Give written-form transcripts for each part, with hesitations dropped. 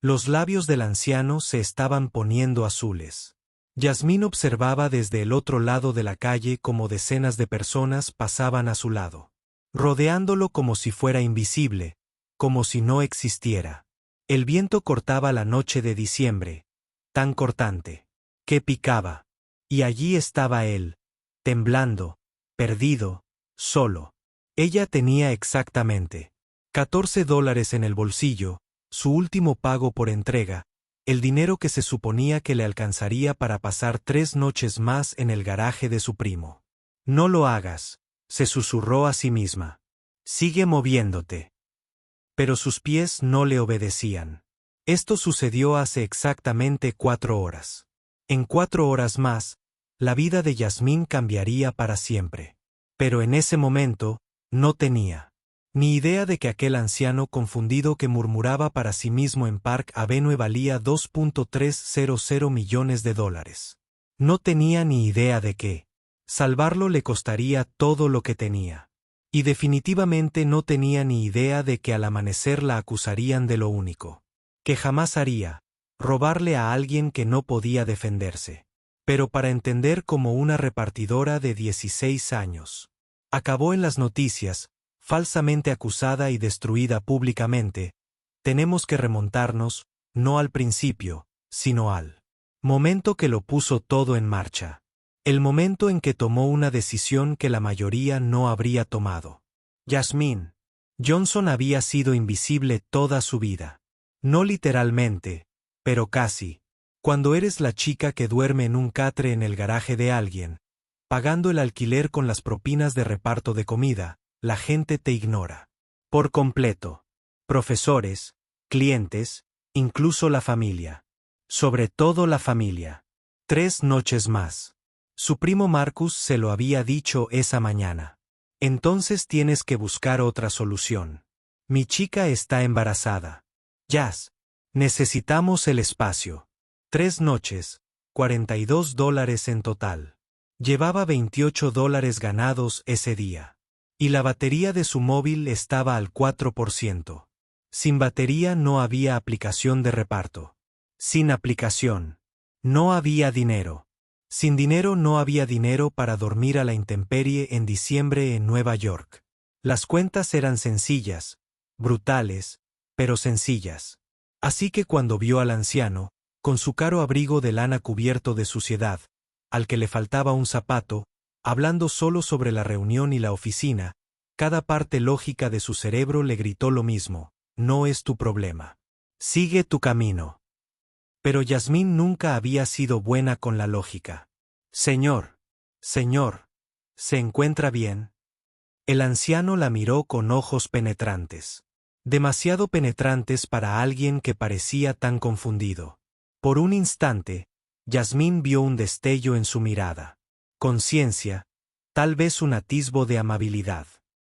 Los labios del anciano se estaban poniendo azules. Yasmín observaba desde el otro lado de la calle cómo decenas de personas pasaban a su lado, rodeándolo como si fuera invisible, como si no existiera. El viento cortaba la noche de diciembre, tan cortante, que picaba. Y allí estaba él, temblando, perdido, solo. Ella tenía exactamente $14 en el bolsillo, su último pago por entrega, el dinero que se suponía que le alcanzaría para pasar 3 noches más en el garaje de su primo. No lo hagas, se susurró a sí misma. Sigue moviéndote. Pero sus pies no le obedecían. Esto sucedió hace exactamente 4 horas. En 4 horas más, la vida de Yasmín cambiaría para siempre. Pero en ese momento, no tenía ni idea de que aquel anciano confundido que murmuraba para sí mismo en Park Avenue valía $2.300 millones. No tenía ni idea de que salvarlo le costaría todo lo que tenía. Y definitivamente no tenía ni idea de que al amanecer la acusarían de lo único que jamás haría, robarle a alguien que no podía defenderse. Pero para entender como una repartidora de 16 años acabó en las noticias, falsamente acusada y destruida públicamente, tenemos que remontarnos, no al principio, sino al momento que lo puso todo en marcha. El momento en que tomó una decisión que la mayoría no habría tomado. Yasmín Johnson había sido invisible toda su vida. No literalmente, pero casi. Cuando eres la chica que duerme en un catre en el garaje de alguien, pagando el alquiler con las propinas de reparto de comida, la gente te ignora por completo. Profesores, clientes, incluso la familia. Sobre todo la familia. 3 noches más. Su primo Marcus se lo había dicho esa mañana. Entonces tienes que buscar otra solución. Mi chica está embarazada. Jazz. Necesitamos el espacio. 3 noches, $42 en total. Llevaba $28 ganados ese día. Y la batería de su móvil estaba al 4%. Sin batería no había aplicación de reparto. Sin aplicación, no había dinero. Sin dinero no había dinero para dormir a la intemperie en diciembre en Nueva York. Las cuentas eran sencillas, brutales, pero sencillas. Así que cuando vio al anciano, con su caro abrigo de lana cubierto de suciedad, al que le faltaba un zapato, hablando solo sobre la reunión y la oficina, cada parte lógica de su cerebro le gritó lo mismo: no es tu problema. Sigue tu camino. Pero Yasmín nunca había sido buena con la lógica. Señor, ¿se encuentra bien? El anciano la miró con ojos penetrantes. Demasiado penetrantes para alguien que parecía tan confundido. Por un instante, Yasmín vio un destello en su mirada. Conciencia, tal vez un atisbo de amabilidad.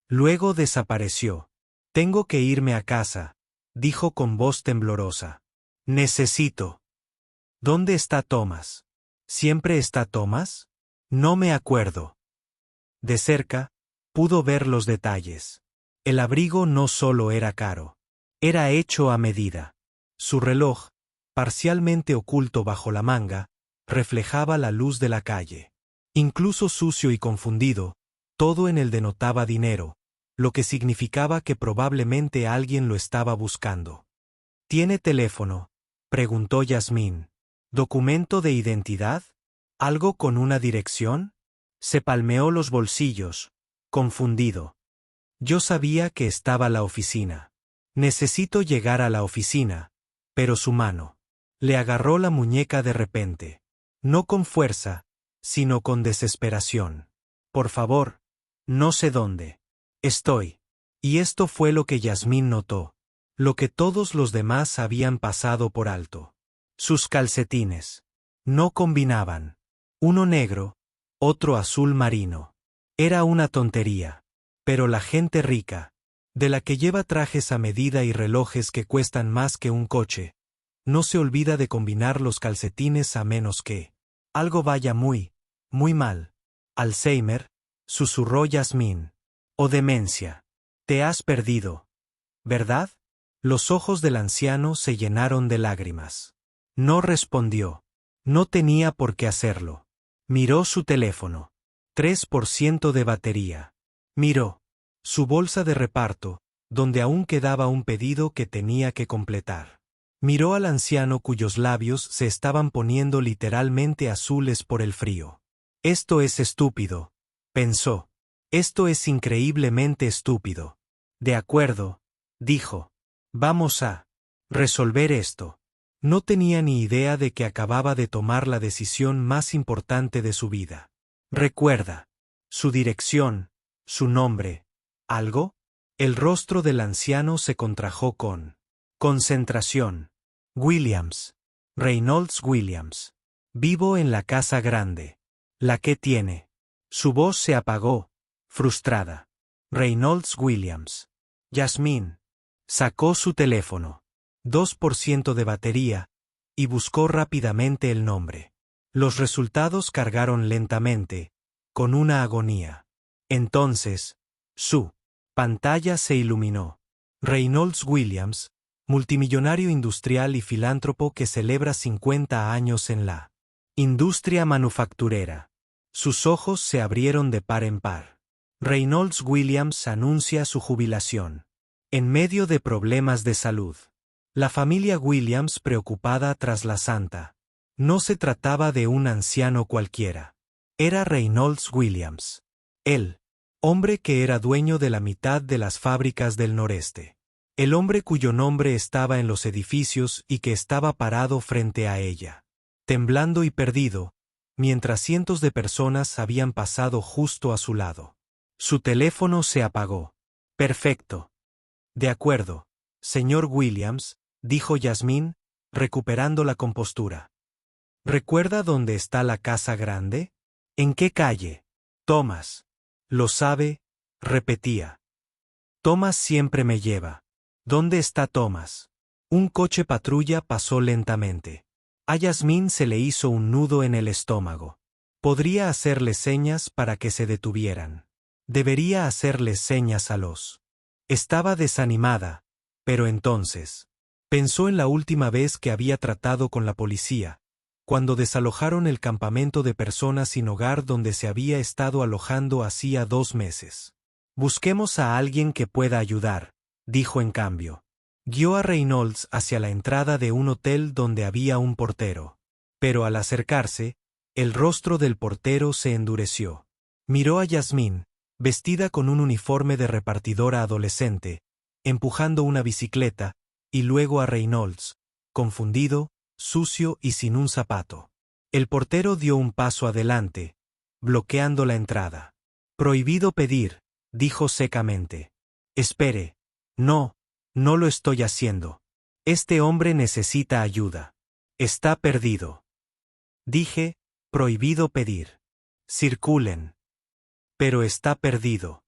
Luego desapareció. Tengo que irme a casa, dijo con voz temblorosa. Necesito. ¿Dónde está Thomas? ¿Siempre está Thomas? No me acuerdo. De cerca, pudo ver los detalles. El abrigo no solo era caro. Era hecho a medida. Su reloj, parcialmente oculto bajo la manga, reflejaba la luz de la calle. Incluso sucio y confundido, todo en él denotaba dinero, lo que significaba que probablemente alguien lo estaba buscando. ¿Tiene teléfono?, preguntó Yasmín. ¿Documento de identidad? ¿Algo con una dirección? Se palmeó los bolsillos, confundido. Yo sabía que estaba la oficina. Necesito llegar a la oficina, pero su mano le agarró la muñeca de repente. No con fuerza, sino con desesperación. Por favor, no sé dónde estoy. Y esto fue lo que Yasmín notó, lo que todos los demás habían pasado por alto. Sus calcetines no combinaban. Uno negro, otro azul marino. Era una tontería. Pero la gente rica, de la que lleva trajes a medida y relojes que cuestan más que un coche, no se olvida de combinar los calcetines a menos que algo vaya muy mal. Alzheimer, susurró Yasmín. O demencia. Te has perdido, ¿verdad? Los ojos del anciano se llenaron de lágrimas. No respondió. No tenía por qué hacerlo. Miró su teléfono. 3% de batería. Miró su bolsa de reparto, donde aún quedaba un pedido que tenía que completar. Miró al anciano cuyos labios se estaban poniendo literalmente azules por el frío. Esto es estúpido, pensó. Esto es increíblemente estúpido. De acuerdo, dijo. Vamos a resolver esto. No tenía ni idea de que acababa de tomar la decisión más importante de su vida. Recuerda su dirección, su nombre. ¿Algo? El rostro del anciano se contrajo con concentración. Williams. Reynolds Williams. Vivo en la casa grande. ¿La que tiene? Su voz se apagó, frustrada. Reynolds Williams. Yasmín. Sacó su teléfono. 2% de batería, y buscó rápidamente el nombre. Los resultados cargaron lentamente, con una agonía. Entonces, su pantalla se iluminó. Reynolds Williams, multimillonario industrial y filántropo que celebra 50 años en la industria manufacturera. Sus ojos se abrieron de par en par. Reynolds Williams anuncia su jubilación. En medio de problemas de salud. La familia Williams preocupada tras la santa. No se trataba de un anciano cualquiera. Era Reynolds Williams. El hombre que era dueño de la mitad de las fábricas del noreste. El hombre cuyo nombre estaba en los edificios y que estaba parado frente a ella. Temblando y perdido, mientras cientos de personas habían pasado justo a su lado. Su teléfono se apagó. Perfecto. De acuerdo, señor Williams, dijo Yasmín, recuperando la compostura. ¿Recuerda dónde está la casa grande? ¿En qué calle? Thomas. Lo sabe, repetía. Thomas siempre me lleva. ¿Dónde está Thomas? Un coche patrulla pasó lentamente. A Yasmín se le hizo un nudo en el estómago. Podría hacerles señas para que se detuvieran. Debería hacerles señas a los. Estaba desanimada, pero entonces pensó en la última vez que había tratado con la policía, cuando desalojaron el campamento de personas sin hogar donde se había estado alojando hacía 2 meses. Busquemos a alguien que pueda ayudar, dijo en cambio. Guió a Reynolds hacia la entrada de un hotel donde había un portero. Pero al acercarse, el rostro del portero se endureció. Miró a Yasmín, vestida con un uniforme de repartidora adolescente, empujando una bicicleta, y luego a Reynolds, confundido, sucio y sin un zapato. El portero dio un paso adelante, bloqueando la entrada. Prohibido pedir, dijo secamente. Espere. No, no lo estoy haciendo. Este hombre necesita ayuda. Está perdido. Dije, prohibido pedir. Circulen. Pero está perdido.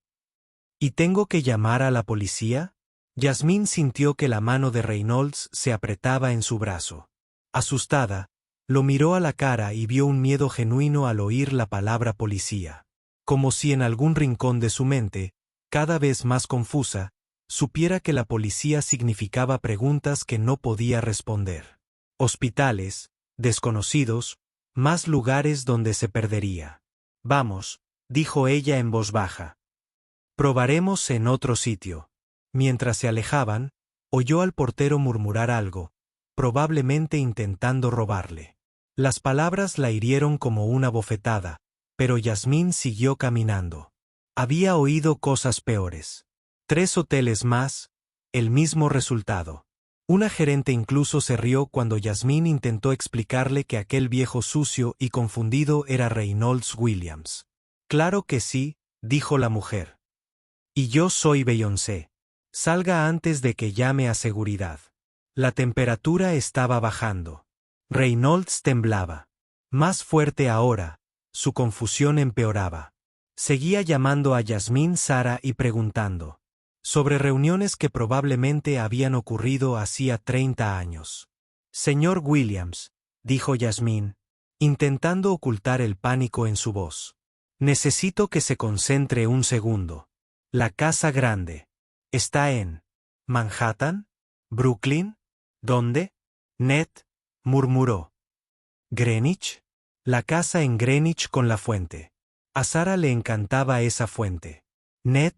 ¿Y tengo que llamar a la policía? Yasmín sintió que la mano de Reynolds se apretaba en su brazo. Asustada, lo miró a la cara y vio un miedo genuino al oír la palabra policía. Como si en algún rincón de su mente, cada vez más confusa, supiera que la policía significaba preguntas que no podía responder. Hospitales, desconocidos, más lugares donde se perdería. Vamos, dijo ella en voz baja. Probaremos en otro sitio. Mientras se alejaban, oyó al portero murmurar algo, probablemente intentando robarle. Las palabras la hirieron como una bofetada, pero Yasmín siguió caminando. Había oído cosas peores. 3 hoteles más, el mismo resultado. Una gerente incluso se rió cuando Yasmín intentó explicarle que aquel viejo sucio y confundido era Reynolds Williams. Claro que sí, dijo la mujer. Y yo soy Beyoncé. Salga antes de que llame a seguridad. La temperatura estaba bajando. Reynolds temblaba. Más fuerte ahora, su confusión empeoraba. Seguía llamando a Yasmín Sara y preguntando sobre reuniones que probablemente habían ocurrido hacía 30 años. Señor Williams, dijo Yasmín, intentando ocultar el pánico en su voz. Necesito que se concentre un segundo. La casa grande. ¿Está en Manhattan? ¿Brooklyn? ¿Dónde? Ned murmuró. ¿Greenwich? La casa en Greenwich con la fuente. A Sara le encantaba esa fuente. Ned,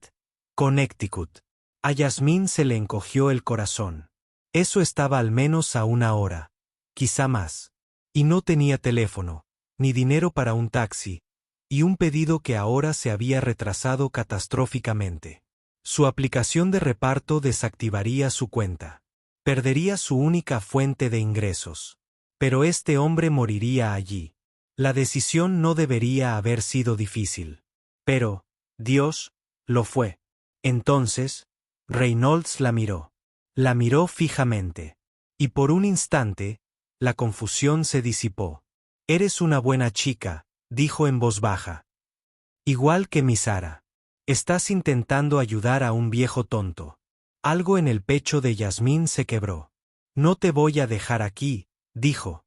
Connecticut. A Yasmín se le encogió el corazón. Eso estaba al menos a 1 hora, quizá más. Y no tenía teléfono, ni dinero para un taxi, y un pedido que ahora se había retrasado catastróficamente. Su aplicación de reparto desactivaría su cuenta. Perdería su única fuente de ingresos. Pero este hombre moriría allí. La decisión no debería haber sido difícil. Pero, Dios, lo fue. Entonces, Reynolds la miró. La miró fijamente. Y por un instante, la confusión se disipó. «Eres una buena chica», dijo en voz baja. «Igual que mi Sara. Estás intentando ayudar a un viejo tonto». Algo en el pecho de Yasmín se quebró. «No te voy a dejar aquí», dijo.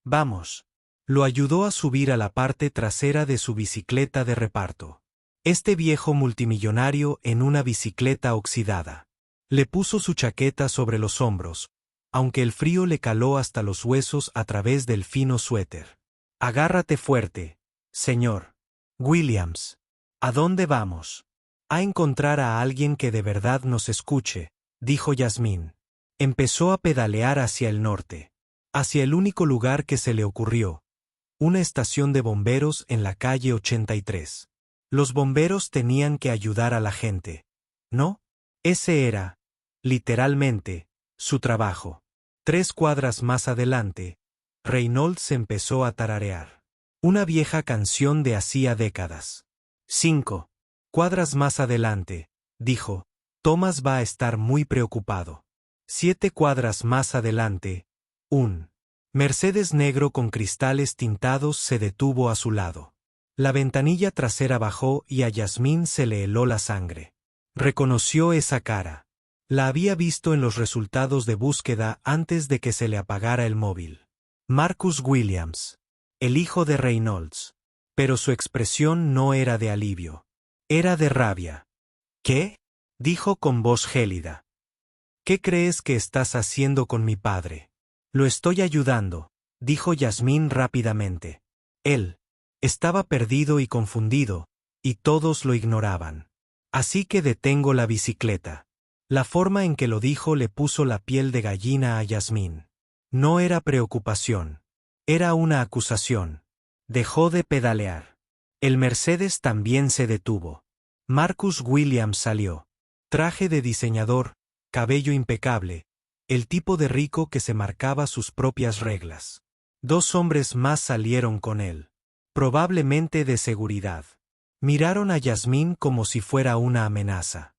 «Vamos». Lo ayudó a subir a la parte trasera de su bicicleta de reparto. Este viejo multimillonario en una bicicleta oxidada. Le puso su chaqueta sobre los hombros, aunque el frío le caló hasta los huesos a través del fino suéter. «Agárrate fuerte, señor Williams. ¿A dónde vamos?» «A encontrar a alguien que de verdad nos escuche», dijo Yasmín. Empezó a pedalear hacia el norte, hacia el único lugar que se le ocurrió, una estación de bomberos en la calle 83. Los bomberos tenían que ayudar a la gente, ¿no? Ese era, literalmente, su trabajo. 3 cuadras más adelante, Reynolds empezó a tararear una vieja canción de hacía décadas. 5 cuadras más adelante, dijo, Thomas va a estar muy preocupado. 7 cuadras más adelante, un Mercedes negro con cristales tintados se detuvo a su lado. La ventanilla trasera bajó y a Yasmín se le heló la sangre. Reconoció esa cara. La había visto en los resultados de búsqueda antes de que se le apagara el móvil. Marcus Williams, el hijo de Reynolds. Pero su expresión no era de alivio. Era de rabia. «¿Qué?», dijo con voz gélida. «¿Qué crees que estás haciendo con mi padre?» «Lo estoy ayudando», dijo Yasmín rápidamente. Él estaba perdido y confundido, y todos lo ignoraban. «Así que detengo la bicicleta». La forma en que lo dijo le puso la piel de gallina a Yasmín. No era preocupación. Era una acusación. Dejó de pedalear. El Mercedes también se detuvo. Marcus Williams salió. Traje de diseñador, cabello impecable, el tipo de rico que se marcaba sus propias reglas. 2 hombres más salieron con él. Probablemente de seguridad. Miraron a Yasmín como si fuera una amenaza.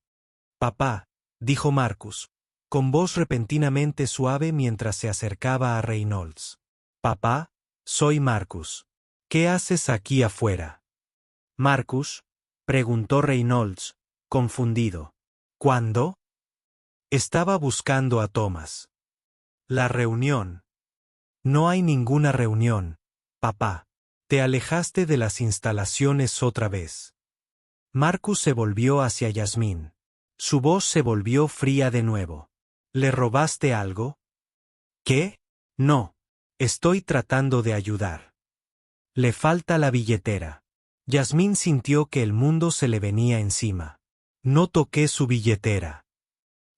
«Papá», dijo Marcus, con voz repentinamente suave mientras se acercaba a Reynolds. «Papá, soy Marcus. ¿Qué haces aquí afuera?» «Marcus», preguntó Reynolds, confundido. «¿Cuándo?» «Estaba buscando a Thomas». «La reunión». «No hay ninguna reunión, papá. Te alejaste de las instalaciones otra vez». Marcus se volvió hacia Yasmín. Su voz se volvió fría de nuevo. «¿Le robaste algo?» «¿Qué? No. Estoy tratando de ayudar». «Le falta la billetera». Yasmín sintió que el mundo se le venía encima. «No toqué su billetera.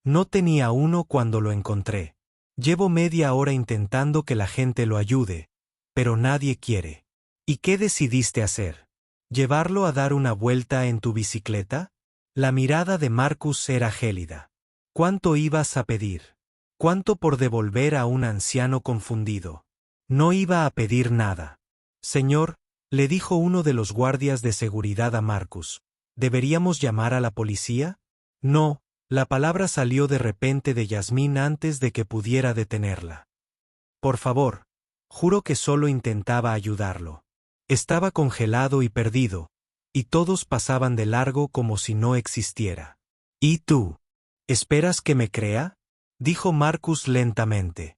No tenía uno cuando lo encontré. Llevo media hora intentando que la gente lo ayude, pero nadie quiere». «¿Y qué decidiste hacer? ¿Llevarlo a dar una vuelta en tu bicicleta?» La mirada de Marcus era gélida. «¿Cuánto ibas a pedir? ¿Cuánto por devolver a un anciano confundido?» «No iba a pedir nada». «Señor», le dijo uno de los guardias de seguridad a Marcus, ¿deberíamos llamar a la policía?» «No». La palabra salió de repente de Yasmín antes de que pudiera detenerla. «Por favor». Juro que solo intentaba ayudarlo. Estaba congelado y perdido, y todos pasaban de largo como si no existiera. «¿Y tú? ¿Esperas que me crea?», dijo Marcus lentamente.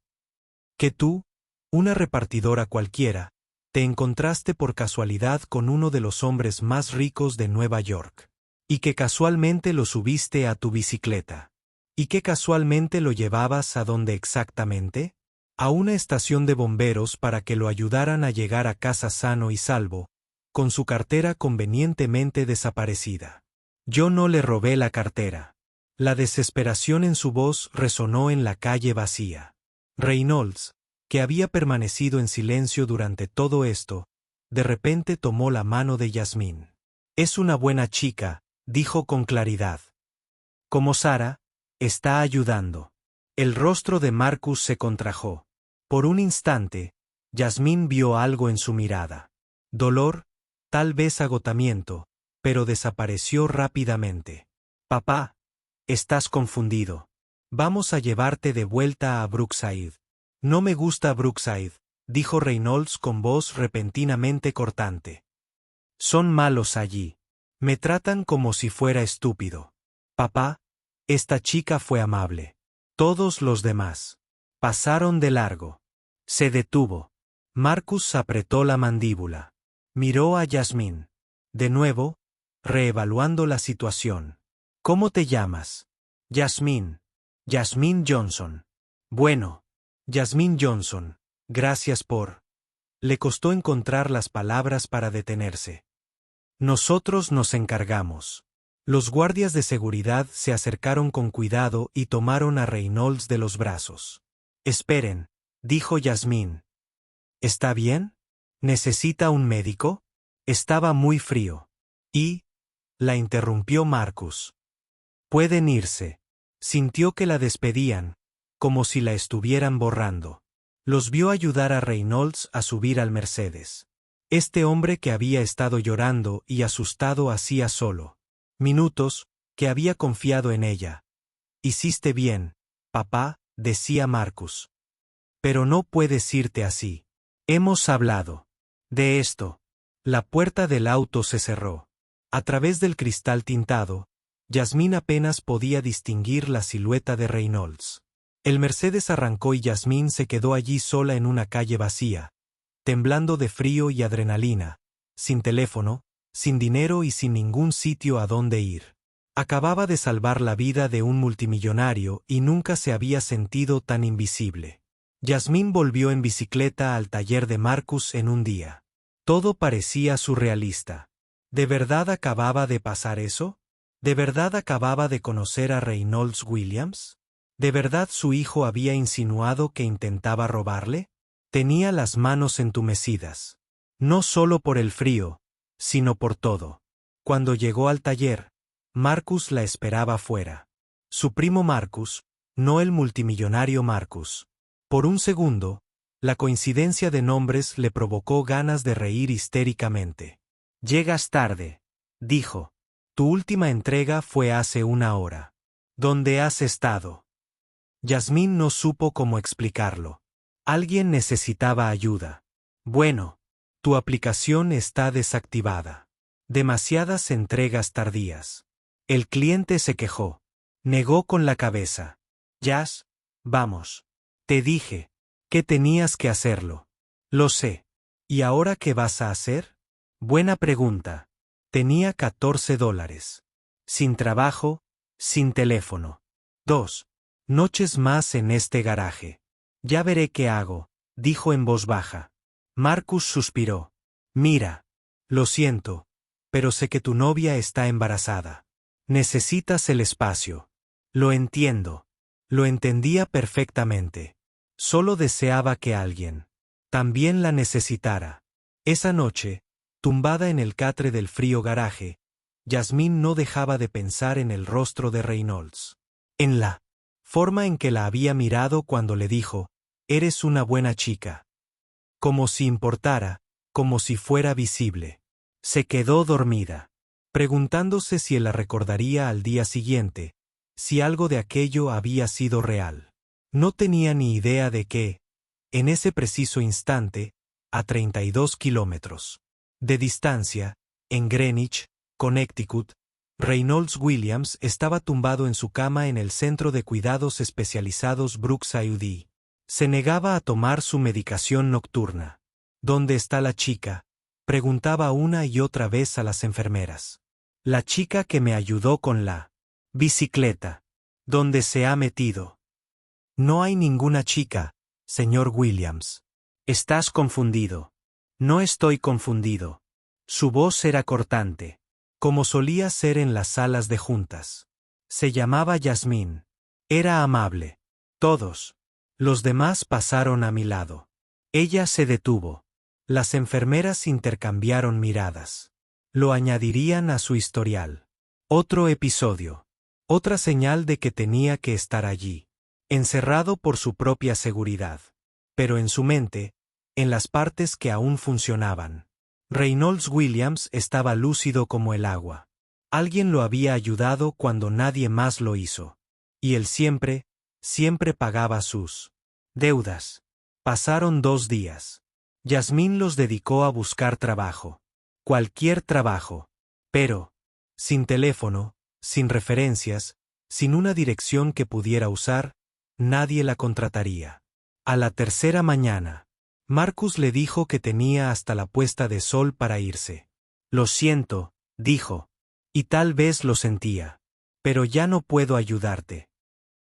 «¿Que tú, una repartidora cualquiera, te encontraste por casualidad con uno de los hombres más ricos de Nueva York, y que casualmente lo subiste a tu bicicleta?» ¿Y qué casualmente lo llevabas a dónde exactamente? A una estación de bomberos para que lo ayudaran a llegar a casa sano y salvo, con su cartera convenientemente desaparecida. Yo no le robé la cartera. La desesperación en su voz resonó en la calle vacía. Reynolds, que había permanecido en silencio durante todo esto, de repente tomó la mano de Yasmín. Es una buena chica, dijo con claridad. Como Sara, está ayudando. El rostro de Marcus se contrajo. Por un instante, Yasmín vio algo en su mirada. Dolor, tal vez agotamiento, pero desapareció rápidamente. Papá, estás confundido. Vamos a llevarte de vuelta a Brookside. No me gusta Brookside, dijo Reynolds con voz repentinamente cortante. Son malos allí. Me tratan como si fuera estúpido. Papá, esta chica fue amable. Todos los demás pasaron de largo. Se detuvo. Marcus apretó la mandíbula. Miró a Yasmín. De nuevo, reevaluando la situación. ¿Cómo te llamas? Yasmín. Yasmín Johnson. Bueno, Yasmín Johnson, gracias por... Le costó encontrar las palabras para detenerse. Nosotros nos encargamos. Los guardias de seguridad se acercaron con cuidado y tomaron a Reynolds de los brazos. Esperen, dijo Yasmín. ¿Está bien? ¿Necesita un médico? Estaba muy frío. Y... la interrumpió Marcus. Pueden irse. Sintió que la despedían, como si la estuvieran borrando. Los vio ayudar a Reynolds a subir al Mercedes. Este hombre que había estado llorando y asustado hacía solo minutos, que había confiado en ella. Hiciste bien, papá, decía Marcus. Pero no puedes irte así. Hemos hablado de esto. La puerta del auto se cerró. A través del cristal tintado, Yasmín apenas podía distinguir la silueta de Reynolds. El Mercedes arrancó y Yasmín se quedó allí sola en una calle vacía, temblando de frío y adrenalina, sin teléfono, sin dinero y sin ningún sitio a dónde ir. Acababa de salvar la vida de un multimillonario y nunca se había sentido tan invisible. Yasmín volvió en bicicleta al taller de Marcus en un día. Todo parecía surrealista. ¿De verdad acababa de pasar eso? ¿De verdad acababa de conocer a Reynolds Williams? ¿De verdad su hijo había insinuado que intentaba robarle? Tenía las manos entumecidas. No solo por el frío, sino por todo. Cuando llegó al taller, Marcus la esperaba fuera. Su primo Marcus, no el multimillonario Marcus. Por un segundo, la coincidencia de nombres le provocó ganas de reír histéricamente. Llegas tarde, dijo. Tu última entrega fue hace una hora. ¿Dónde has estado? Yasmín no supo cómo explicarlo. Alguien necesitaba ayuda. Bueno, tu aplicación está desactivada. Demasiadas entregas tardías. El cliente se quejó. Negó con la cabeza. Yas, vamos. Te dije que tenías que hacerlo. Lo sé. ¿Y ahora qué vas a hacer? Buena pregunta. Tenía $14. Sin trabajo, sin teléfono. 2 noches más en este garaje. Ya veré qué hago, dijo en voz baja. Marcus suspiró. Mira. Lo siento, pero sé que tu novia está embarazada. Necesitas el espacio. Lo entiendo. Lo entendía perfectamente. Solo deseaba que alguien también la necesitara. Esa noche, tumbada en el catre del frío garaje, Yasmín no dejaba de pensar en el rostro de Reynolds. En la forma en que la había mirado cuando le dijo, eres una buena chica. Como si importara, como si fuera visible. Se quedó dormida, preguntándose si él la recordaría al día siguiente, si algo de aquello había sido real. No tenía ni idea de que, en ese preciso instante, a 32 kilómetros de distancia, en Greenwich, Connecticut, Reynolds Williams estaba tumbado en su cama en el centro de cuidados especializados Brookside. Se negaba a tomar su medicación nocturna. ¿Dónde está la chica?, preguntaba una y otra vez a las enfermeras. La chica que me ayudó con la bicicleta. ¿Dónde se ha metido? No hay ninguna chica, señor Williams. Estás confundido. No estoy confundido. Su voz era cortante, como solía ser en las salas de juntas. Se llamaba Yasmín. Era amable. Todos. Los demás pasaron a mi lado. Ella se detuvo. Las enfermeras intercambiaron miradas. Lo añadirían a su historial. Otro episodio. Otra señal de que tenía que estar allí. Encerrado por su propia seguridad. Pero en su mente, en las partes que aún funcionaban. Reynolds Williams estaba lúcido como el agua. Alguien lo había ayudado cuando nadie más lo hizo. Y él siempre pagaba sus deudas. Pasaron 2 días. Yasmín los dedicó a buscar trabajo. Cualquier trabajo. Pero, sin teléfono, sin referencias, sin una dirección que pudiera usar, nadie la contrataría. A la tercera mañana, Marcus le dijo que tenía hasta la puesta de sol para irse. Lo siento, dijo. Y tal vez lo sentía. Pero ya no puedo ayudarte.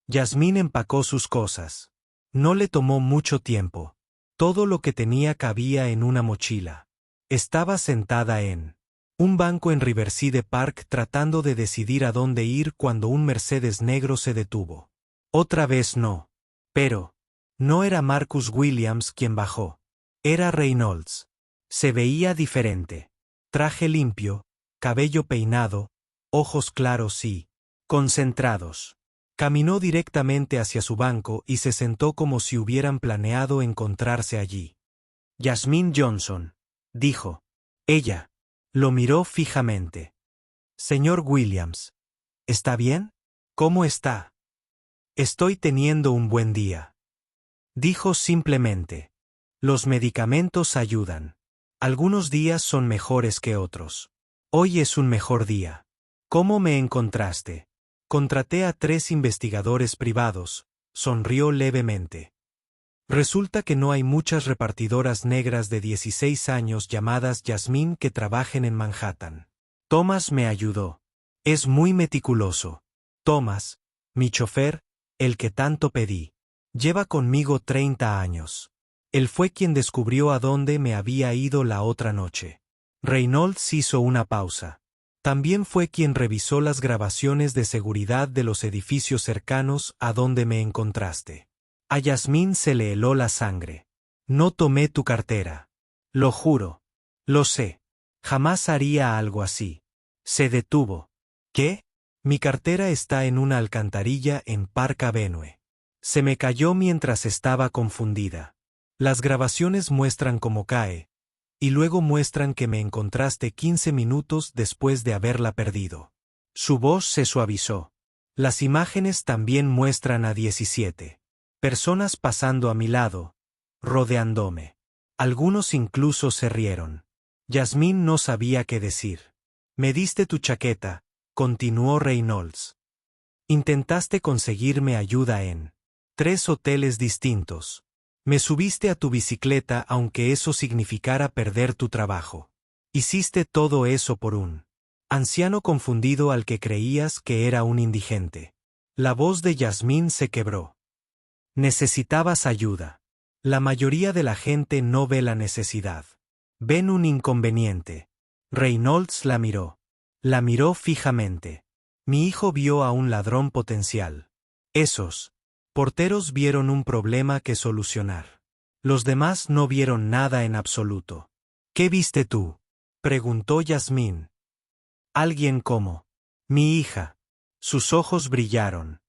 Yasmín empacó sus cosas. No le tomó mucho tiempo. Todo lo que tenía cabía en una mochila. Estaba sentada en un banco en Riverside Park tratando de decidir a dónde ir cuando un Mercedes negro se detuvo. Otra vez no. Pero no era Marcus Williams quien bajó. Era Reynolds. Se veía diferente. Traje limpio, cabello peinado, ojos claros y concentrados. Caminó directamente hacia su banco y se sentó como si hubieran planeado encontrarse allí. Yasmín Johnson, dijo. Ella lo miró fijamente. Señor Williams, ¿está bien? ¿Cómo está? Estoy teniendo un buen día. Dijo simplemente. Los medicamentos ayudan. Algunos días son mejores que otros. Hoy es un mejor día. ¿Cómo me encontraste? Contraté a 3 investigadores privados, sonrió levemente. Resulta que no hay muchas repartidoras negras de 16 años llamadas Yasmín que trabajen en Manhattan. Thomas me ayudó. Es muy meticuloso. Thomas, mi chofer, el que tanto pedí. Lleva conmigo 30 años. Él fue quien descubrió a dónde me había ido la otra noche. Reynolds hizo una pausa. También fue quien revisó las grabaciones de seguridad de los edificios cercanos a donde me encontraste. A Yasmín se le heló la sangre. No tomé tu cartera. Lo juro. Lo sé. Jamás haría algo así. Se detuvo. ¿Qué? Mi cartera está en una alcantarilla en Park Avenue. Se me cayó mientras estaba confundida. Las grabaciones muestran cómo cae, y luego muestran que me encontraste 15 minutos después de haberla perdido. Su voz se suavizó. Las imágenes también muestran a 17 personas pasando a mi lado, rodeándome. Algunos incluso se rieron. Yasmín no sabía qué decir. Me diste tu chaqueta, continuó Reynolds. Intentaste conseguirme ayuda en 3 hoteles distintos. Me subiste a tu bicicleta aunque eso significara perder tu trabajo. Hiciste todo eso por un anciano confundido al que creías que era un indigente. La voz de Yasmín se quebró. Necesitabas ayuda. La mayoría de la gente no ve la necesidad. Ven un inconveniente. Reynolds la miró. La miró fijamente. Mi hijo vio a un ladrón potencial. Esos porteros vieron un problema que solucionar. Los demás no vieron nada en absoluto. ¿Qué viste tú? Preguntó Yasmín. Alguien como mi hija. Sus ojos brillaron.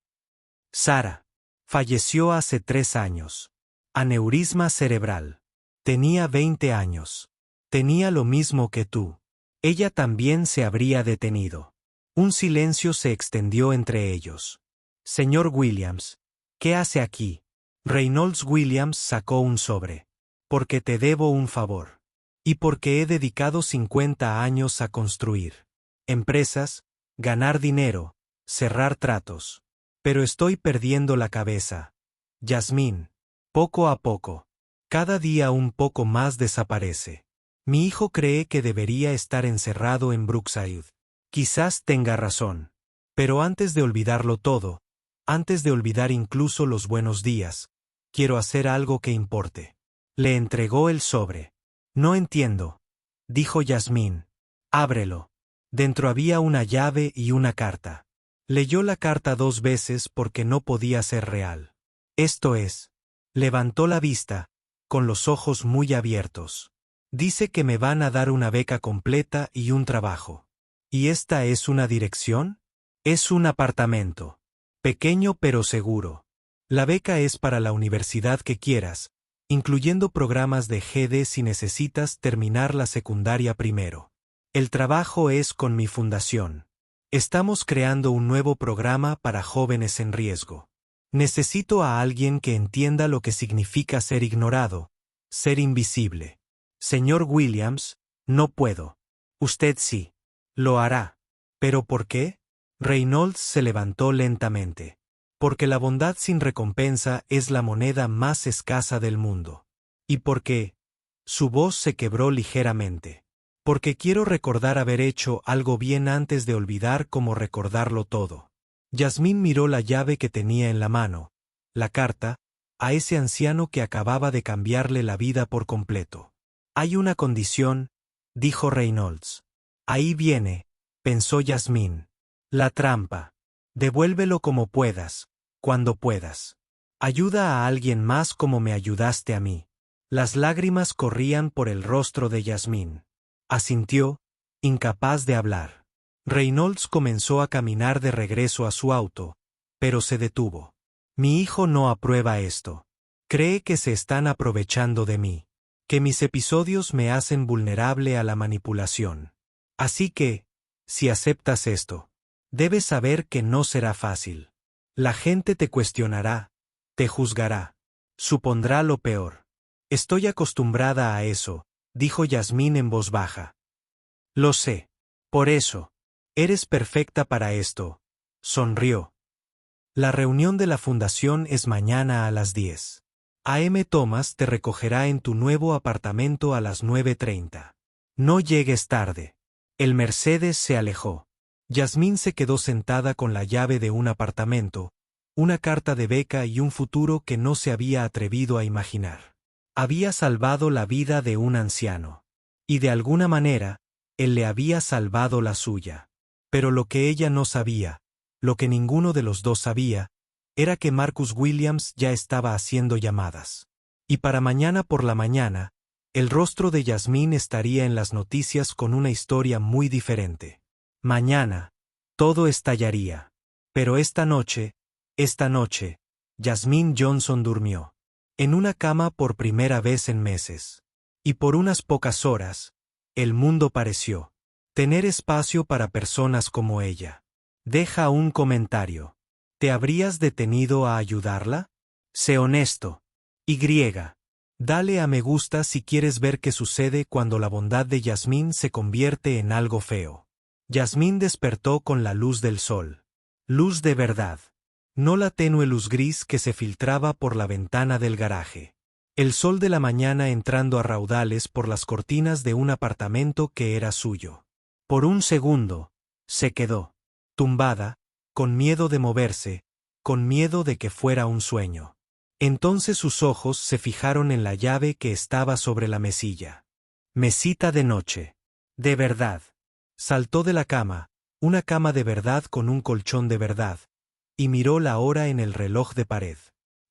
Sara. Falleció hace 3 años. Aneurisma cerebral. Tenía 20 años. Tenía lo mismo que tú. Ella también se habría detenido. Un silencio se extendió entre ellos. Señor Williams, ¿qué hace aquí? Reynolds Williams sacó un sobre. Porque te debo un favor. Y porque he dedicado 50 años a construir empresas, ganar dinero, cerrar tratos. Pero estoy perdiendo la cabeza. Yasmín. Poco a poco. Cada día un poco más desaparece. Mi hijo cree que debería estar encerrado en Brookside. Quizás tenga razón. Pero antes de olvidarlo todo, Antes de olvidar incluso los buenos días, quiero hacer algo que importe. Le entregó el sobre. No entiendo, dijo Yasmín. Ábrelo. Dentro había una llave y una carta. Leyó la carta 2 veces porque no podía ser real. Esto es. Levantó la vista, con los ojos muy abiertos. Dice que me van a dar una beca completa y un trabajo. ¿Y esta es una dirección? Es un apartamento. Pequeño pero seguro. La beca es para la universidad que quieras, incluyendo programas de GD si necesitas terminar la secundaria primero. El trabajo es con mi fundación. Estamos creando un nuevo programa para jóvenes en riesgo. Necesito a alguien que entienda lo que significa ser ignorado, ser invisible. Señor Williams, no puedo. Usted sí. Lo hará. ¿Pero por qué? Reynolds se levantó lentamente. Porque la bondad sin recompensa es la moneda más escasa del mundo. ¿Y por qué? Su voz se quebró ligeramente. Porque quiero recordar haber hecho algo bien antes de olvidar cómo recordarlo todo. Yasmín miró la llave que tenía en la mano, la carta, a ese anciano que acababa de cambiarle la vida por completo. Hay una condición, dijo Reynolds. Ahí viene, pensó Yasmín. La trampa. Devuélvelo como puedas, cuando puedas. Ayuda a alguien más como me ayudaste a mí. Las lágrimas corrían por el rostro de Yasmín. Asintió, incapaz de hablar. Reynolds comenzó a caminar de regreso a su auto, pero se detuvo. Mi hijo no aprueba esto. Cree que se están aprovechando de mí, que mis episodios me hacen vulnerable a la manipulación. Así que, si aceptas esto, debes saber que no será fácil. La gente te cuestionará, te juzgará, supondrá lo peor. Estoy acostumbrada a eso, dijo Yasmín en voz baja. Lo sé. Por eso, eres perfecta para esto, sonrió. La reunión de la fundación es mañana a las 10. A.M. Thomas te recogerá en tu nuevo apartamento a las 9:30. No llegues tarde. El Mercedes se alejó. Yasmín se quedó sentada con la llave de un apartamento, una carta de beca y un futuro que no se había atrevido a imaginar. Había salvado la vida de un anciano. Y de alguna manera, él le había salvado la suya. Pero lo que ella no sabía, lo que ninguno de los dos sabía, era que Marcus Williams ya estaba haciendo llamadas. Y para mañana por la mañana, el rostro de Yasmín estaría en las noticias con una historia muy diferente. Mañana, todo estallaría. Pero esta noche, Yasmín Johnson durmió. En una cama por primera vez en meses. Y por unas pocas horas, el mundo pareció tener espacio para personas como ella. Deja un comentario. ¿Te habrías detenido a ayudarla? Sé honesto. Y. Dale a me gusta si quieres ver qué sucede cuando la bondad de Yasmín se convierte en algo feo. Yasmín despertó con la luz del sol. Luz de verdad. No la tenue luz gris que se filtraba por la ventana del garaje. El sol de la mañana entrando a raudales por las cortinas de un apartamento que era suyo. Por un segundo, se quedó, tumbada, con miedo de moverse, con miedo de que fuera un sueño. Entonces sus ojos se fijaron en la llave que estaba sobre la mesilla. Mesita de noche. De verdad. Saltó de la cama, una cama de verdad con un colchón de verdad, y miró la hora en el reloj de pared.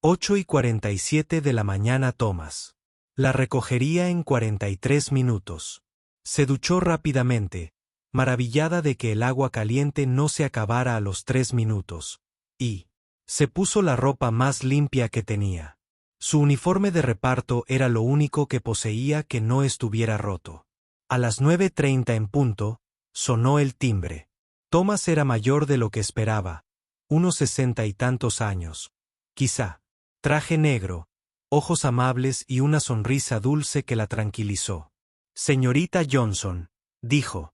8:47 de la mañana. Thomas la recogería en 43 minutos. Se duchó rápidamente, maravillada de que el agua caliente no se acabara a los 3 minutos, y se puso la ropa más limpia que tenía. Su uniforme de reparto era lo único que poseía que no estuviera roto. A las 9:30 en punto, sonó el timbre. Thomas era mayor de lo que esperaba, unos 60 y tantos años, quizá. Traje negro, ojos amables y una sonrisa dulce que la tranquilizó. Señorita Johnson, dijo.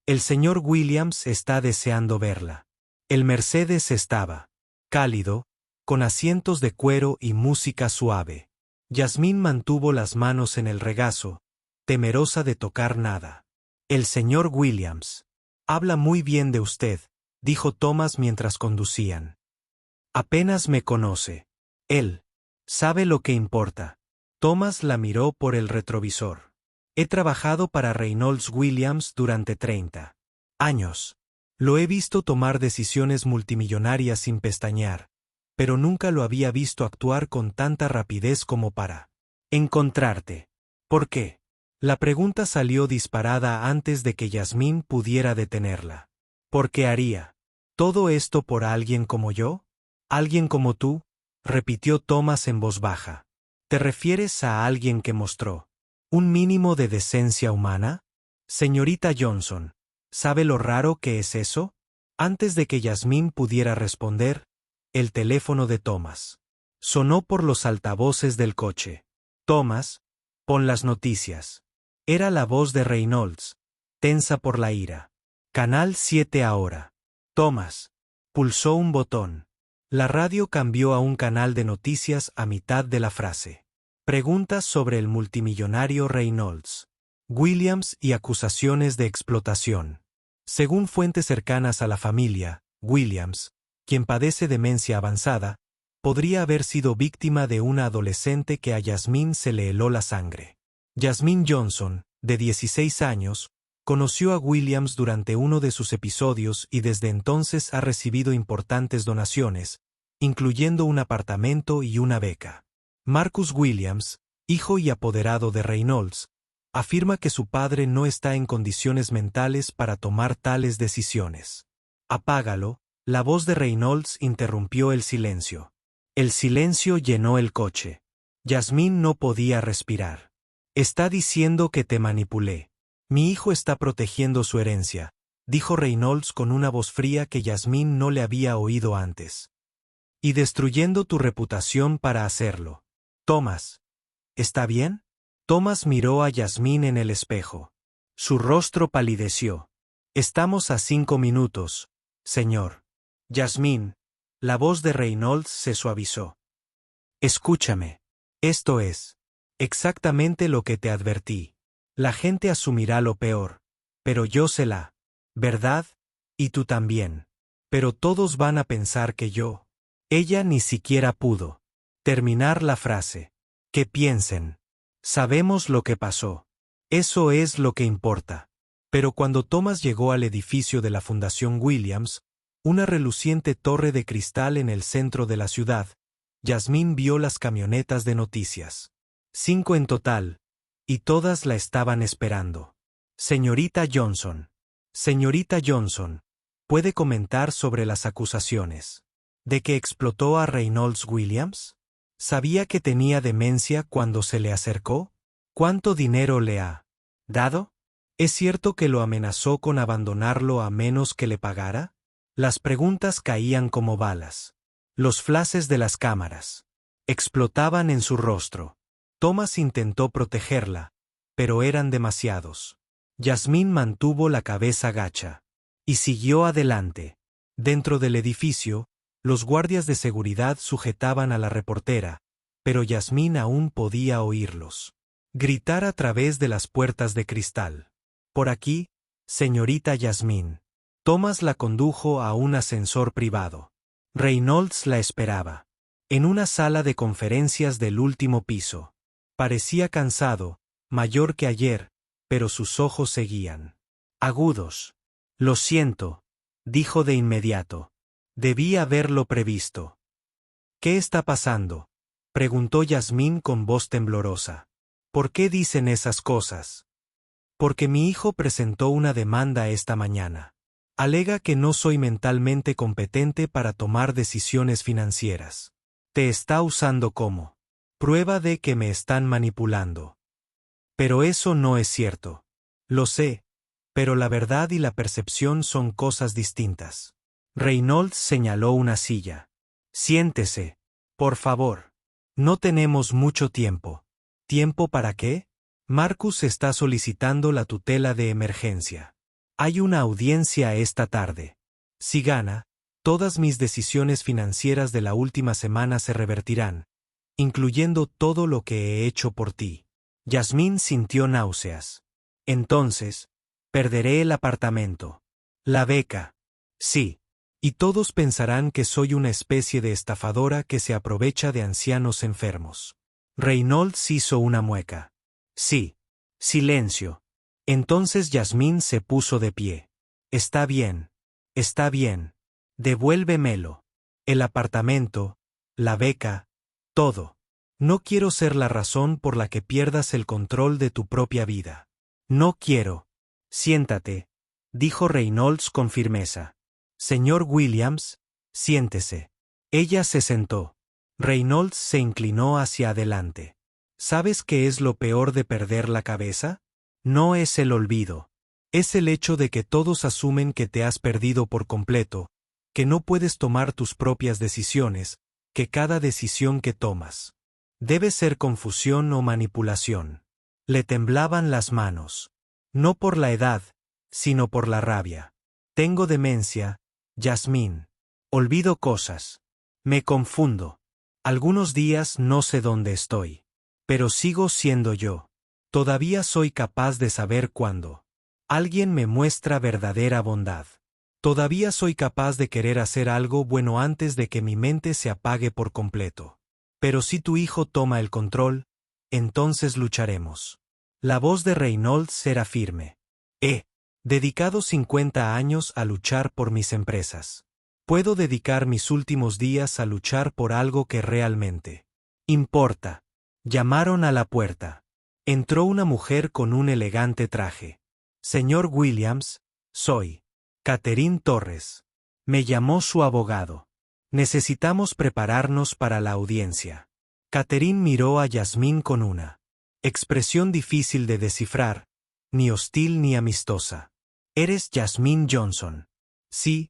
El señor Williams está deseando verla. El Mercedes estaba cálido, con asientos de cuero y música suave. Yasmín mantuvo las manos en el regazo, temerosa de tocar nada. El señor Williams. Habla muy bien de usted, dijo Thomas mientras conducían. Apenas me conoce. Él sabe lo que importa. Thomas la miró por el retrovisor. He trabajado para Reynolds Williams durante 30 años. Lo he visto tomar decisiones multimillonarias sin pestañear, pero nunca lo había visto actuar con tanta rapidez como para encontrarte. ¿Por qué? La pregunta salió disparada antes de que Yasmín pudiera detenerla. ¿Por qué haría todo esto por alguien como yo? ¿Alguien como tú? Repitió Thomas en voz baja. ¿Te refieres a alguien que mostró un mínimo de decencia humana? Señorita Johnson, ¿sabe lo raro que es eso? Antes de que Yasmín pudiera responder, el teléfono de Thomas sonó por los altavoces del coche. Thomas, pon las noticias. Era la voz de Reynolds, tensa por la ira. Canal 7 ahora. Thomas pulsó un botón. La radio cambió a un canal de noticias a mitad de la frase. Preguntas sobre el multimillonario Reynolds Williams y acusaciones de explotación. Según fuentes cercanas a la familia, Williams, quien padece demencia avanzada, podría haber sido víctima de una adolescente que a Yasmín se le heló la sangre. Yasmín Johnson, de 16 años, conoció a Williams durante uno de sus episodios y desde entonces ha recibido importantes donaciones, incluyendo un apartamento y una beca. Marcus Williams, hijo y apoderado de Reynolds, afirma que su padre no está en condiciones mentales para tomar tales decisiones. Apágalo, la voz de Reynolds interrumpió el silencio. El silencio llenó el coche. Yasmín no podía respirar. Está diciendo que te manipulé. Mi hijo está protegiendo su herencia, dijo Reynolds con una voz fría que Yasmín no le había oído antes. Y destruyendo tu reputación para hacerlo. Thomas, ¿está bien? Thomas miró a Yasmín en el espejo. Su rostro palideció. Estamos a 5 minutos, señor. Yasmín, la voz de Reynolds se suavizó. Escúchame. Esto es exactamente lo que te advertí. La gente asumirá lo peor, pero yo sé la verdad, y tú también. Pero todos van a pensar que yo. Ella ni siquiera pudo terminar la frase. Que piensen. Sabemos lo que pasó. Eso es lo que importa. Pero cuando Thomas llegó al edificio de la Fundación Williams, una reluciente torre de cristal en el centro de la ciudad, Yasmín vio las camionetas de noticias. 5 en total, y todas la estaban esperando. Señorita Johnson. Señorita Johnson, ¿puede comentar sobre las acusaciones de que explotó a Reynolds Williams? ¿Sabía que tenía demencia cuando se le acercó? ¿Cuánto dinero le ha dado? ¿Es cierto que lo amenazó con abandonarlo a menos que le pagara? Las preguntas caían como balas. Los flashes de las cámaras explotaban en su rostro. Thomas intentó protegerla, pero eran demasiados. Yasmín mantuvo la cabeza gacha y siguió adelante. Dentro del edificio, los guardias de seguridad sujetaban a la reportera, pero Yasmín aún podía oírlos gritar a través de las puertas de cristal. Por aquí, señorita Yasmín. Thomas la condujo a un ascensor privado. Reynolds la esperaba. En una sala de conferencias del último piso. Parecía cansado, mayor que ayer, pero sus ojos seguían agudos. Lo siento, dijo de inmediato. Debí haberlo previsto. ¿Qué está pasando?, preguntó Yasmín con voz temblorosa. ¿Por qué dicen esas cosas? Porque mi hijo presentó una demanda esta mañana. Alega que no soy mentalmente competente para tomar decisiones financieras. Te está usando como prueba de que me están manipulando. Pero eso no es cierto. Lo sé, pero la verdad y la percepción son cosas distintas. Reynolds señaló una silla. Siéntese, por favor. No tenemos mucho tiempo. ¿Tiempo para qué? Marcus está solicitando la tutela de emergencia. Hay una audiencia esta tarde. Si gana, todas mis decisiones financieras de la última semana se revertirán, incluyendo todo lo que he hecho por ti. Yasmín sintió náuseas. Entonces, perderé el apartamento. La beca. Sí. Y todos pensarán que soy una especie de estafadora que se aprovecha de ancianos enfermos. Reynolds hizo una mueca. Sí. Silencio. Entonces Yasmín se puso de pie. Está bien. Está bien. Devuélvemelo. El apartamento, la beca, todo. No quiero ser la razón por la que pierdas el control de tu propia vida. No quiero. Siéntate, dijo Reynolds con firmeza. Señor Williams, siéntese. Ella se sentó. Reynolds se inclinó hacia adelante. ¿Sabes qué es lo peor de perder la cabeza? No es el olvido. Es el hecho de que todos asumen que te has perdido por completo, que no puedes tomar tus propias decisiones, que cada decisión que tomas debe ser confusión o manipulación. Le temblaban las manos. No por la edad, sino por la rabia. Tengo demencia, Yasmín. Olvido cosas. Me confundo. Algunos días no sé dónde estoy. Pero sigo siendo yo. Todavía soy capaz de saber cuándo alguien me muestra verdadera bondad. Todavía soy capaz de querer hacer algo bueno antes de que mi mente se apague por completo. Pero si tu hijo toma el control, entonces lucharemos. La voz de Reynolds era firme. He dedicado 50 años a luchar por mis empresas. Puedo dedicar mis últimos días a luchar por algo que realmente importa. Llamaron a la puerta. Entró una mujer con un elegante traje. Señor Williams, soy Catherine Torres. Me llamó su abogado. Necesitamos prepararnos para la audiencia. Catherine miró a Yasmín con una expresión difícil de descifrar, ni hostil ni amistosa. Eres Yasmín Johnson. Sí,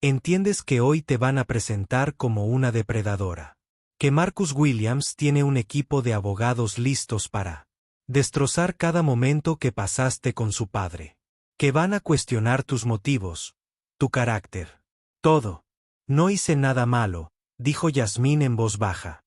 entiendes que hoy te van a presentar como una depredadora. Que Marcus Williams tiene un equipo de abogados listos para destrozar cada momento que pasaste con su padre. Que van a cuestionar tus motivos, tu carácter. Todo. No hice nada malo, dijo Yasmín en voz baja.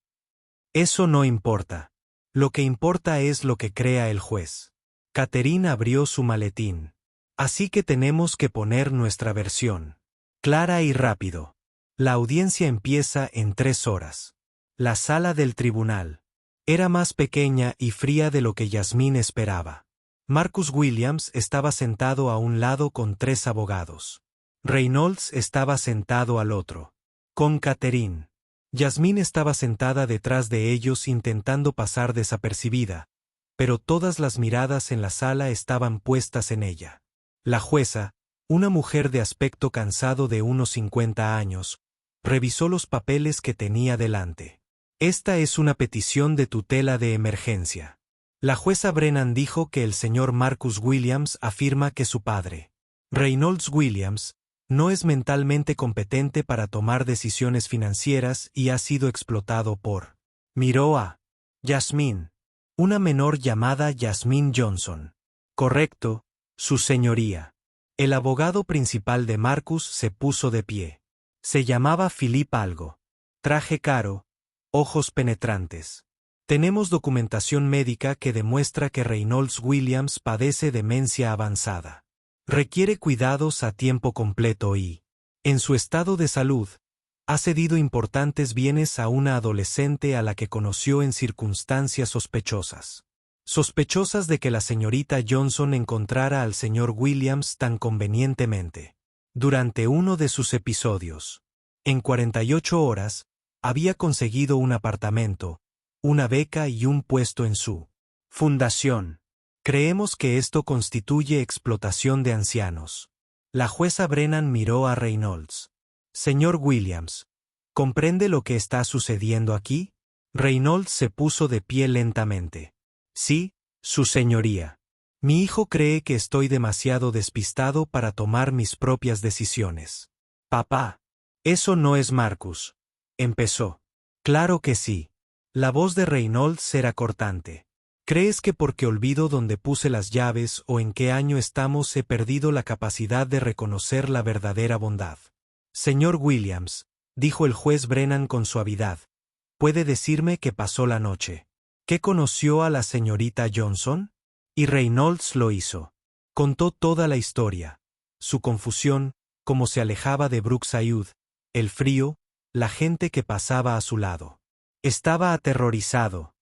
Eso no importa. Lo que importa es lo que crea el juez. Catherine abrió su maletín. Así que tenemos que poner nuestra versión. Clara y rápido. La audiencia empieza en 3 horas. La sala del tribunal era más pequeña y fría de lo que Yasmín esperaba. Marcus Williams estaba sentado a un lado con 3 abogados. Reynolds estaba sentado al otro, con Catherine. Yasmín estaba sentada detrás de ellos intentando pasar desapercibida, pero todas las miradas en la sala estaban puestas en ella. La jueza, una mujer de aspecto cansado de unos 50 años, revisó los papeles que tenía delante. Esta es una petición de tutela de emergencia. La jueza Brennan dijo que el señor Marcus Williams afirma que su padre, Reynolds Williams, no es mentalmente competente para tomar decisiones financieras y ha sido explotado por. Miró a Yasmín, una menor llamada Yasmín Johnson. Correcto, su señoría. El abogado principal de Marcus se puso de pie. Se llamaba Philip algo. Traje caro, ojos penetrantes. Tenemos documentación médica que demuestra que Reynolds Williams padece demencia avanzada. Requiere cuidados a tiempo completo y, en su estado de salud, ha cedido importantes bienes a una adolescente a la que conoció en circunstancias sospechosas. Sospechosas de que la señorita Johnson encontrara al señor Williams tan convenientemente. Durante uno de sus episodios, en 48 horas, había conseguido un apartamento, una beca y un puesto en su fundación. Creemos que esto constituye explotación de ancianos. La jueza Brennan miró a Reynolds. Señor Williams, ¿comprende lo que está sucediendo aquí? Reynolds se puso de pie lentamente. Sí, su señoría. Mi hijo cree que estoy demasiado despistado para tomar mis propias decisiones. Papá. Eso no es Marcus. Empezó. Claro que sí. La voz de Reynolds era cortante. ¿Crees que porque olvido dónde puse las llaves o en qué año estamos he perdido la capacidad de reconocer la verdadera bondad? Señor Williams, dijo el juez Brennan con suavidad, ¿puede decirme qué pasó la noche? ¿Qué conoció a la señorita Johnson? Y Reynolds lo hizo. Contó toda la historia. Su confusión, como se alejaba de Brookside, el frío, la gente que pasaba a su lado. Estaba aterrorizado,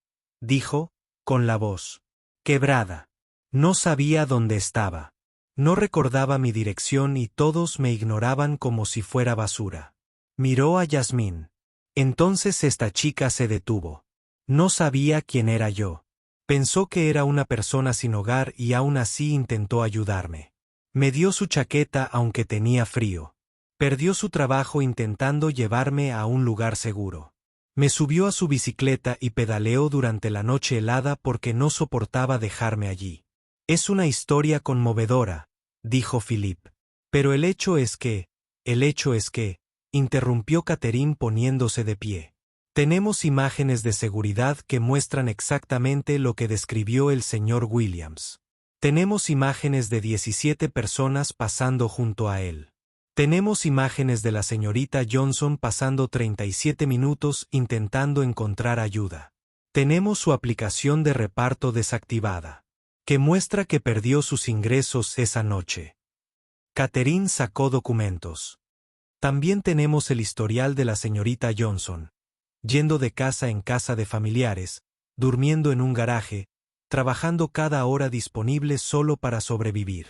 dijo, con la voz quebrada. No sabía dónde estaba. No recordaba mi dirección y todos me ignoraban como si fuera basura. Miró a Yasmín. Entonces esta chica se detuvo. No sabía quién era yo. Pensó que era una persona sin hogar y aún así intentó ayudarme. Me dio su chaqueta aunque tenía frío. Perdió su trabajo intentando llevarme a un lugar seguro. Me subió a su bicicleta y pedaleó durante la noche helada porque no soportaba dejarme allí. Es una historia conmovedora, dijo Philip. Pero el hecho es que, interrumpió Catherine poniéndose de pie. Tenemos imágenes de seguridad que muestran exactamente lo que describió el señor Williams. Tenemos imágenes de 17 personas pasando junto a él. Tenemos imágenes de la señorita Johnson pasando 37 minutos intentando encontrar ayuda. Tenemos su aplicación de reparto desactivada, que muestra que perdió sus ingresos esa noche. Catherine sacó documentos. También tenemos el historial de la señorita Johnson, yendo de casa en casa de familiares, durmiendo en un garaje, trabajando cada hora disponible solo para sobrevivir.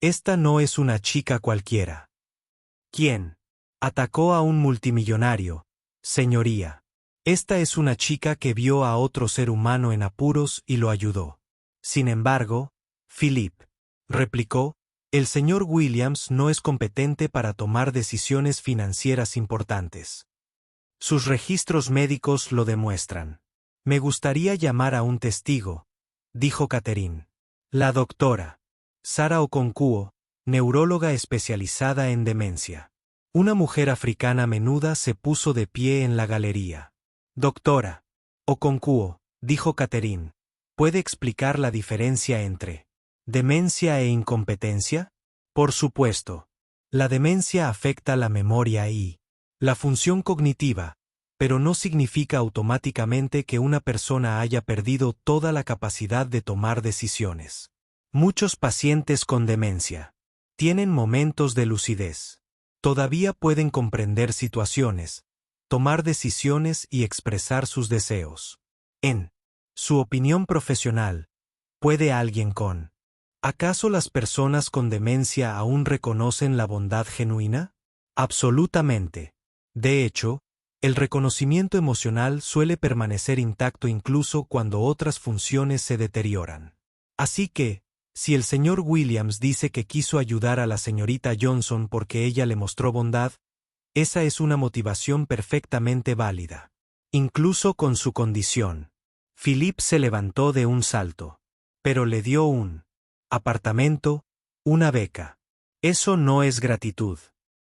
Esta no es una chica cualquiera. ¿Quién? Atacó a un multimillonario, señoría. Esta es una chica que vio a otro ser humano en apuros y lo ayudó. Sin embargo, Philip, replicó, el señor Williams no es competente para tomar decisiones financieras importantes. Sus registros médicos lo demuestran. Me gustaría llamar a un testigo, dijo Catherine. La doctora Sara Okonkwo, neuróloga especializada en demencia. Una mujer africana menuda se puso de pie en la galería. Doctora Okonkwo, dijo Catherine, ¿puede explicar la diferencia entre demencia e incompetencia? Por supuesto. La demencia afecta la memoria y la función cognitiva, pero no significa automáticamente que una persona haya perdido toda la capacidad de tomar decisiones. Muchos pacientes con demencia tienen momentos de lucidez. Todavía pueden comprender situaciones, tomar decisiones y expresar sus deseos. En su opinión profesional, ¿puede alguien con? ¿Acaso las personas con demencia aún reconocen la bondad genuina? Absolutamente. De hecho, el reconocimiento emocional suele permanecer intacto incluso cuando otras funciones se deterioran. Así que, si el señor Williams dice que quiso ayudar a la señorita Johnson porque ella le mostró bondad, esa es una motivación perfectamente válida. Incluso con su condición. Philip se levantó de un salto. Pero le dio un apartamento, una beca. Eso no es gratitud.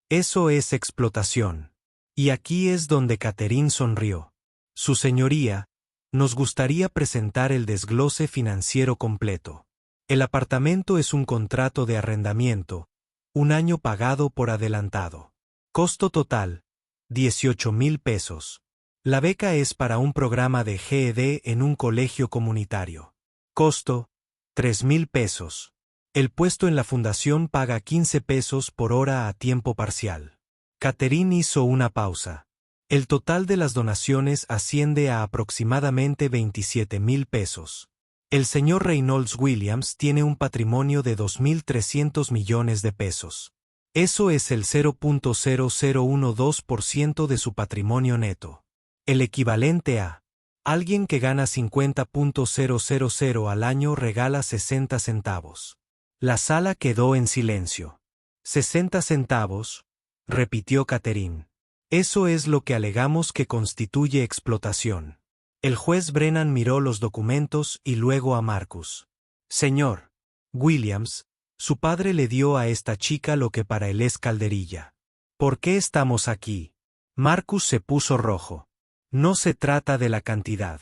Eso es explotación. Y aquí es donde Catherine sonrió. Su señoría, nos gustaría presentar el desglose financiero completo. El apartamento es un contrato de arrendamiento, un año pagado por adelantado. Costo total, 18,000 pesos. La beca es para un programa de GED en un colegio comunitario. Costo, 3,000 pesos. El puesto en la fundación paga 15 pesos por hora a tiempo parcial. Catherine hizo una pausa. El total de las donaciones asciende a aproximadamente 27,000 pesos. El señor Reynolds Williams tiene un patrimonio de 2.300 millones de pesos. Eso es el 0.0012% de su patrimonio neto. El equivalente a alguien que gana 50.000 al año regala 60 centavos. La sala quedó en silencio. 60 centavos, repitió Catherine. Eso es lo que alegamos que constituye explotación. El juez Brennan miró los documentos y luego a Marcus. Señor Williams, su padre le dio a esta chica lo que para él es calderilla. ¿Por qué estamos aquí? Marcus se puso rojo. No se trata de la cantidad.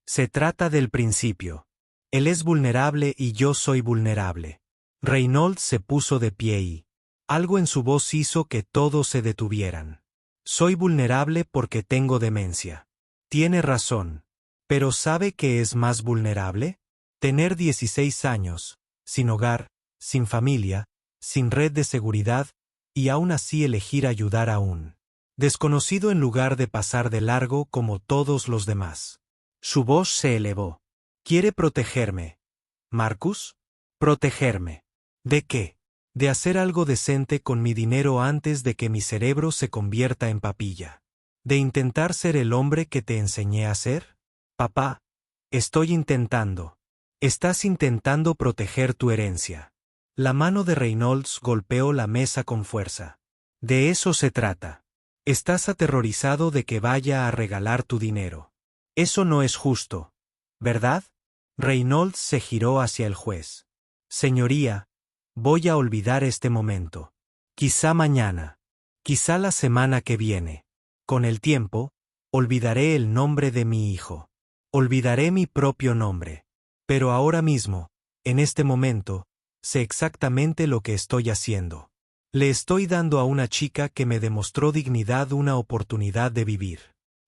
Se trata del principio. Él es vulnerable y yo soy vulnerable. Reynolds se puso de pie y algo en su voz hizo que todos se detuvieran. Soy vulnerable porque tengo demencia. Tiene razón. ¿Pero sabe qué es más vulnerable? Tener 16 años, sin hogar, sin familia, sin red de seguridad, y aún así elegir ayudar a un desconocido en lugar de pasar de largo como todos los demás. Su voz se elevó. ¿Quiere protegerme, Marcus? ¿Protegerme? ¿De qué? De hacer algo decente con mi dinero antes de que mi cerebro se convierta en papilla. ¿De intentar ser el hombre que te enseñé a ser? Papá, estoy intentando. Estás intentando proteger tu herencia. La mano de Reynolds golpeó la mesa con fuerza. De eso se trata. Estás aterrorizado de que vaya a regalar tu dinero. Eso no es justo, ¿verdad? Reynolds se giró hacia el juez. Señoría, voy a olvidar este momento. Quizá mañana. Quizá la semana que viene. Con el tiempo, olvidaré el nombre de mi hijo. Olvidaré mi propio nombre. Pero ahora mismo, en este momento, sé exactamente lo que estoy haciendo. Le estoy dando a una chica que me demostró dignidad una oportunidad de vivir.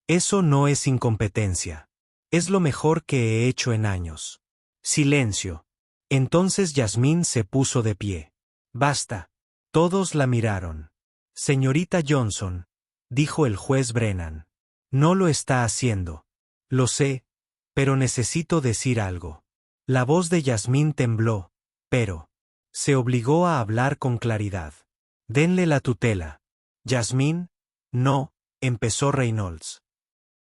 Eso no es incompetencia. Es lo mejor que he hecho en años. Silencio. Entonces Yasmín se puso de pie. Basta. Todos la miraron. Señorita Johnson, dijo el juez Brennan. No lo está haciendo. Lo sé, pero necesito decir algo. La voz de Yasmín tembló, pero se obligó a hablar con claridad. Denle la tutela. Yasmín, no, empezó Reynolds.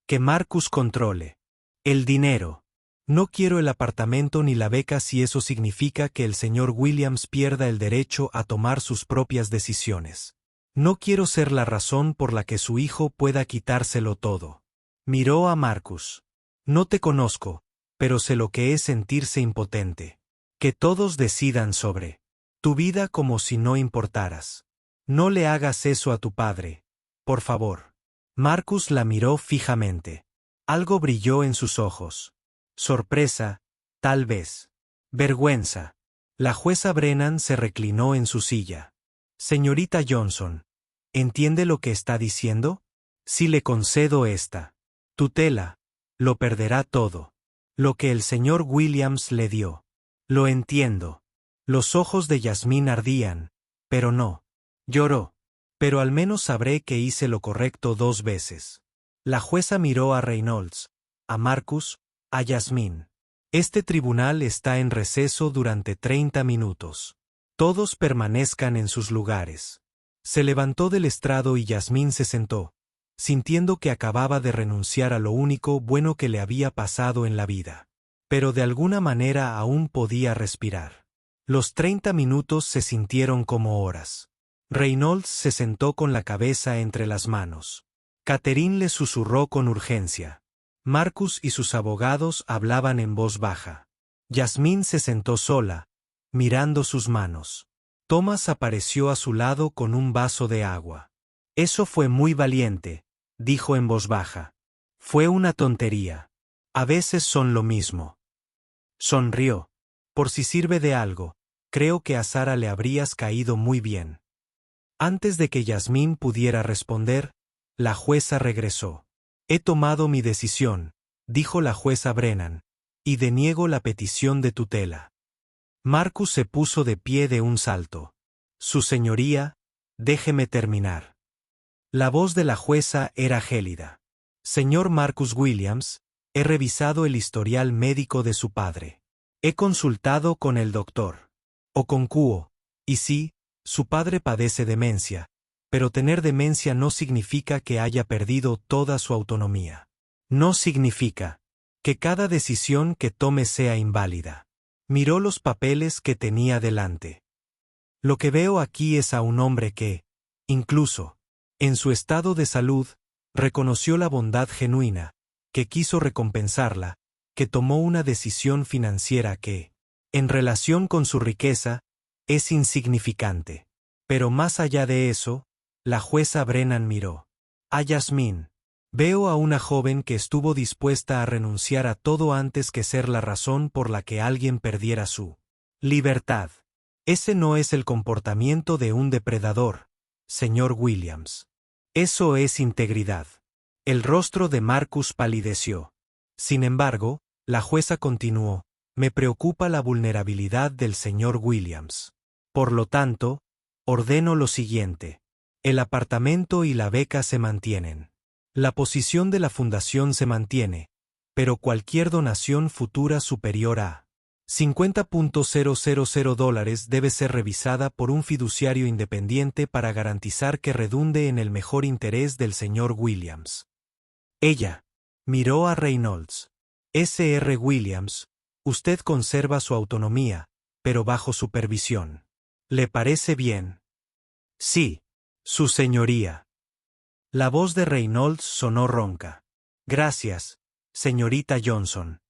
Que Marcus controle. El dinero. No quiero el apartamento ni la beca si eso significa que el señor Williams pierda el derecho a tomar sus propias decisiones. No quiero ser la razón por la que su hijo pueda quitárselo todo. Miró a Marcus. No te conozco, pero sé lo que es sentirse impotente. Que todos decidan sobre tu vida como si no importaras. No le hagas eso a tu padre, por favor. Marcus la miró fijamente. Algo brilló en sus ojos. Sorpresa, tal vez. Vergüenza. La jueza Brennan se reclinó en su silla. Señorita Johnson, ¿entiende lo que está diciendo? Si le concedo esta tutela, lo perderá todo. Lo que el señor Williams le dio. Lo entiendo. Los ojos de Yasmín ardían, pero no. Lloró. Pero al menos sabré que hice lo correcto 2 veces. La jueza miró a Reynolds, a Marcus, a Yasmín. Este tribunal está en receso durante 30 minutos. Todos permanezcan en sus lugares. Se levantó del estrado y Yasmín se sentó, sintiendo que acababa de renunciar a lo único bueno que le había pasado en la vida. Pero de alguna manera aún podía respirar. Los 30 minutos se sintieron como horas. Reynolds se sentó con la cabeza entre las manos. Catherine le susurró con urgencia. Marcus y sus abogados hablaban en voz baja. Yasmín se sentó sola, mirando sus manos. Thomas apareció a su lado con un vaso de agua. Eso fue muy valiente, dijo en voz baja. Fue una tontería. A veces son lo mismo. Sonrió. Por si sirve de algo, creo que a Sara le habrías caído muy bien. Antes de que Yasmín pudiera responder, la jueza regresó. He tomado mi decisión, dijo la jueza Brennan, y deniego la petición de tutela. Marcus se puso de pie de un salto. Su señoría, déjeme terminar. La voz de la jueza era gélida. Señor Marcus Williams, he revisado el historial médico de su padre. He consultado con el doctor Okonkwo, y sí, su padre padece demencia, pero tener demencia no significa que haya perdido toda su autonomía. No significa que cada decisión que tome sea inválida. Miró los papeles que tenía delante. Lo que veo aquí es a un hombre que, incluso, en su estado de salud, reconoció la bondad genuina, que quiso recompensarla, que tomó una decisión financiera que, en relación con su riqueza, es insignificante. Pero más allá de eso, la jueza Brennan miró a Yasmín. Veo a una joven que estuvo dispuesta a renunciar a todo antes que ser la razón por la que alguien perdiera su libertad. Ese no es el comportamiento de un depredador, señor Williams. Eso es integridad. El rostro de Marcus palideció. Sin embargo, la jueza continuó, me preocupa la vulnerabilidad del señor Williams. Por lo tanto, ordeno lo siguiente. El apartamento y la beca se mantienen. La posición de la fundación se mantiene, pero cualquier donación futura superior a $50,000 debe ser revisada por un fiduciario independiente para garantizar que redunde en el mejor interés del señor Williams. Ella miró a Reynolds. Sr. Williams, usted conserva su autonomía, pero bajo supervisión. ¿Le parece bien? Sí, su señoría. La voz de Reynolds sonó ronca. Gracias, señorita Johnson.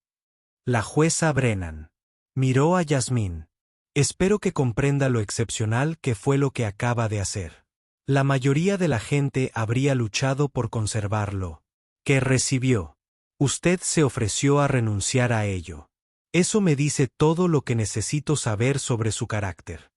La jueza Brennan miró a Yasmín. Espero que comprenda lo excepcional que fue lo que acaba de hacer. La mayoría de la gente habría luchado por conservarlo. ¿Qué recibió? Usted se ofreció a renunciar a ello. Eso me dice todo lo que necesito saber sobre su carácter.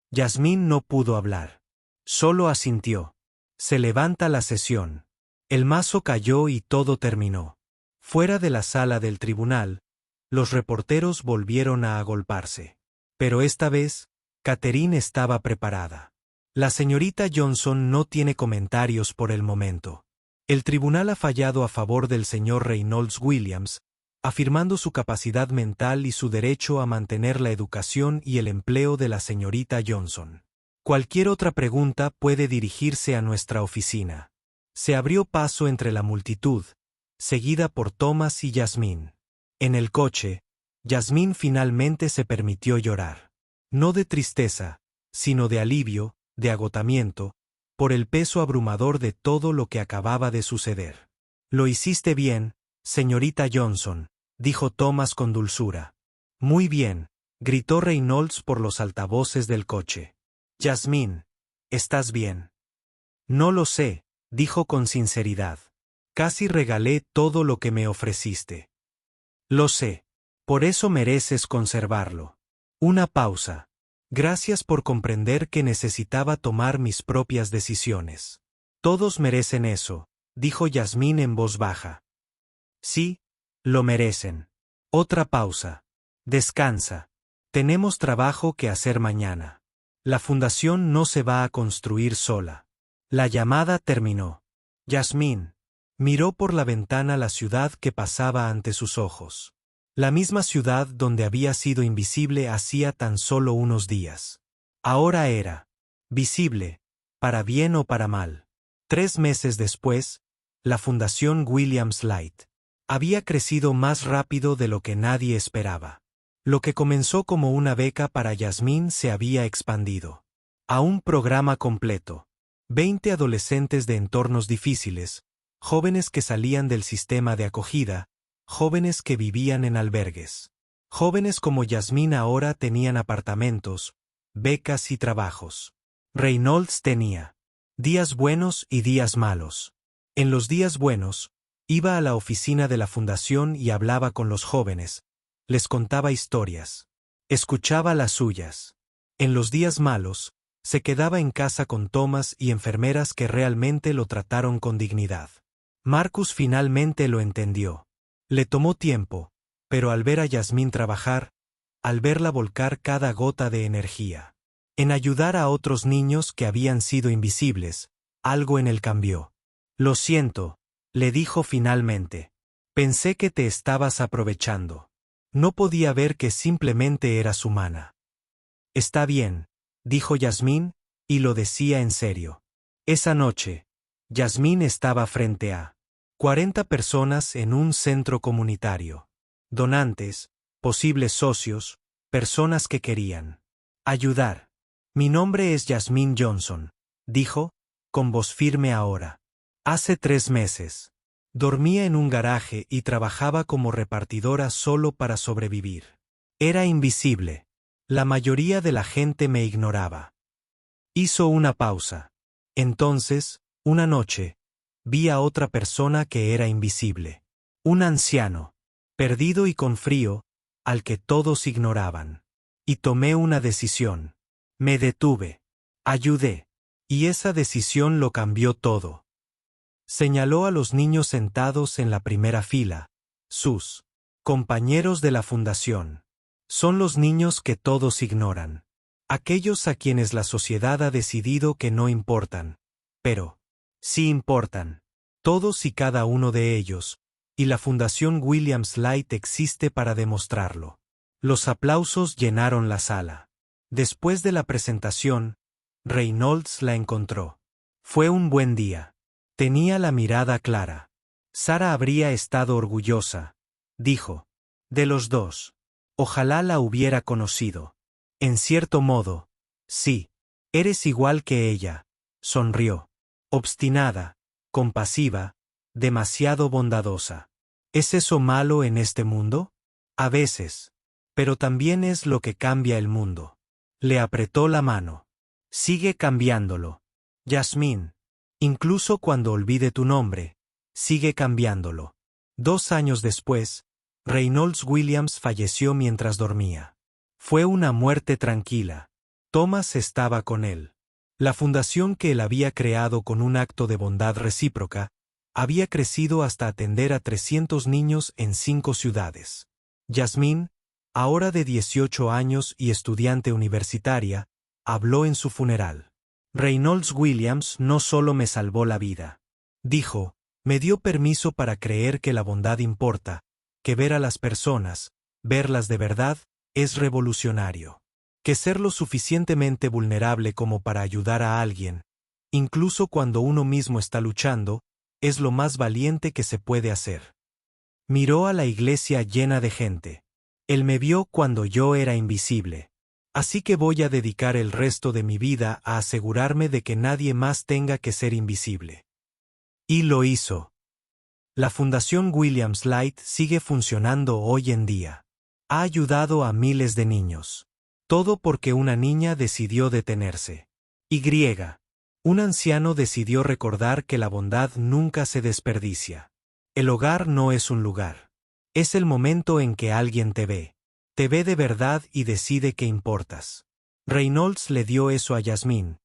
Yasmín no pudo hablar. Solo asintió. Se levanta la sesión. El mazo cayó y todo terminó. Fuera de la sala del tribunal, los reporteros volvieron a agolparse. Pero esta vez, Catherine estaba preparada. La señorita Johnson no tiene comentarios por el momento. El tribunal ha fallado a favor del señor Reynolds Williams, afirmando su capacidad mental y su derecho a mantener la educación y el empleo de la señorita Johnson. Cualquier otra pregunta puede dirigirse a nuestra oficina. Se abrió paso entre la multitud, seguida por Thomas y Yasmín. En el coche, Yasmín finalmente se permitió llorar. No de tristeza, sino de alivio, de agotamiento, por el peso abrumador de todo lo que acababa de suceder. Lo hiciste bien, señorita Johnson, dijo Thomas con dulzura. Muy bien, gritó Reynolds por los altavoces del coche. Yasmín, ¿estás bien? No lo sé, dijo con sinceridad. Casi regalé todo lo que me ofreciste. Lo sé. Por eso mereces conservarlo. Una pausa. Gracias por comprender que necesitaba tomar mis propias decisiones. Todos merecen eso, dijo Yasmín en voz baja. Sí, lo merecen. Otra pausa. Descansa. Tenemos trabajo que hacer mañana. La fundación no se va a construir sola. La llamada terminó. Yasmín miró por la ventana la ciudad que pasaba ante sus ojos. La misma ciudad donde había sido invisible hacía tan solo unos días. Ahora era visible, para bien o para mal. 3 meses después, la Fundación Williams Light había crecido más rápido de lo que nadie esperaba. Lo que comenzó como una beca para Yasmín se había expandido a un programa completo. 20 adolescentes de entornos difíciles, jóvenes que salían del sistema de acogida, jóvenes que vivían en albergues. Jóvenes como Yasmín ahora tenían apartamentos, becas y trabajos. Reynolds tenía días buenos y días malos. En los días buenos, iba a la oficina de la fundación y hablaba con los jóvenes, les contaba historias, escuchaba las suyas. En los días malos, se quedaba en casa con Thomas y enfermeras que realmente lo trataron con dignidad. Marcus finalmente lo entendió. Le tomó tiempo, pero al ver a Yasmín trabajar, al verla volcar cada gota de energía en ayudar a otros niños que habían sido invisibles, algo en él cambió. Lo siento, le dijo finalmente. Pensé que te estabas aprovechando. No podía ver que simplemente eras humana. Está bien, dijo Yasmín, y lo decía en serio. Esa noche, Yasmín estaba frente a 40 personas en un centro comunitario. Donantes, posibles socios, personas que querían ayudar. Mi nombre es Yasmín Johnson, dijo, con voz firme ahora. Hace 3 meses. Dormía en un garaje y trabajaba como repartidora solo para sobrevivir. Era invisible. La mayoría de la gente me ignoraba. Hizo una pausa. Entonces, una noche, vi a otra persona que era invisible. Un anciano, perdido y con frío, al que todos ignoraban. Y tomé una decisión. Me detuve. Ayudé. Y esa decisión lo cambió todo. Señaló a los niños sentados en la primera fila, sus compañeros de la fundación. Son los niños que todos ignoran. Aquellos a quienes la sociedad ha decidido que no importan. Pero sí importan. Todos y cada uno de ellos, y la Fundación Williams Light existe para demostrarlo. Los aplausos llenaron la sala. Después de la presentación, Reynolds la encontró. Fue un buen día. Tenía la mirada clara. Sara habría estado orgullosa, dijo. De los dos. Ojalá la hubiera conocido. En cierto modo, sí. Eres igual que ella, sonrió. Obstinada, compasiva, demasiado bondadosa. ¿Es eso malo en este mundo? A veces. Pero también es lo que cambia el mundo. Le apretó la mano. Sigue cambiándolo. Yasmín. Incluso cuando olvide tu nombre, sigue cambiándolo. 2 años después, Reynolds Williams falleció mientras dormía. Fue una muerte tranquila. Thomas estaba con él. La fundación que él había creado con un acto de bondad recíproca, había crecido hasta atender a 300 niños en 5 ciudades. Yasmín, ahora de 18 años y estudiante universitaria, habló en su funeral. Reynolds Williams no solo me salvó la vida. Dijo, me dio permiso para creer que la bondad importa, que ver a las personas, verlas de verdad, es revolucionario. Que ser lo suficientemente vulnerable como para ayudar a alguien, incluso cuando uno mismo está luchando, es lo más valiente que se puede hacer. Miró a la iglesia llena de gente. Él me vio cuando yo era invisible. Así que voy a dedicar el resto de mi vida a asegurarme de que nadie más tenga que ser invisible. Y lo hizo. La Fundación Williams Light sigue funcionando hoy en día. Ha ayudado a miles de niños. Todo porque una niña decidió detenerse. Un anciano decidió recordar que la bondad nunca se desperdicia. El hogar no es un lugar. Es el momento en que alguien te ve. Te ve de verdad y decide que importas. Reynolds le dio eso a Yasmín,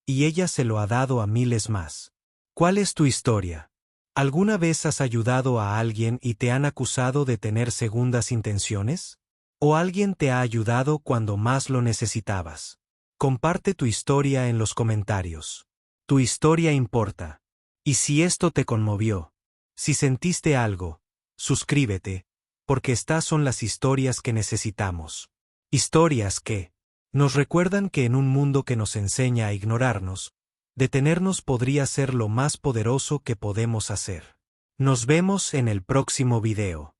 y ella se lo ha dado a miles más. ¿Cuál es tu historia? ¿Alguna vez has ayudado a alguien y te han acusado de tener segundas intenciones? ¿O alguien te ha ayudado cuando más lo necesitabas? Comparte tu historia en los comentarios. Tu historia importa. Y si esto te conmovió, si sentiste algo, suscríbete, porque estas son las historias que necesitamos. Historias que nos recuerdan que en un mundo que nos enseña a ignorarnos, detenernos podría ser lo más poderoso que podemos hacer. Nos vemos en el próximo video.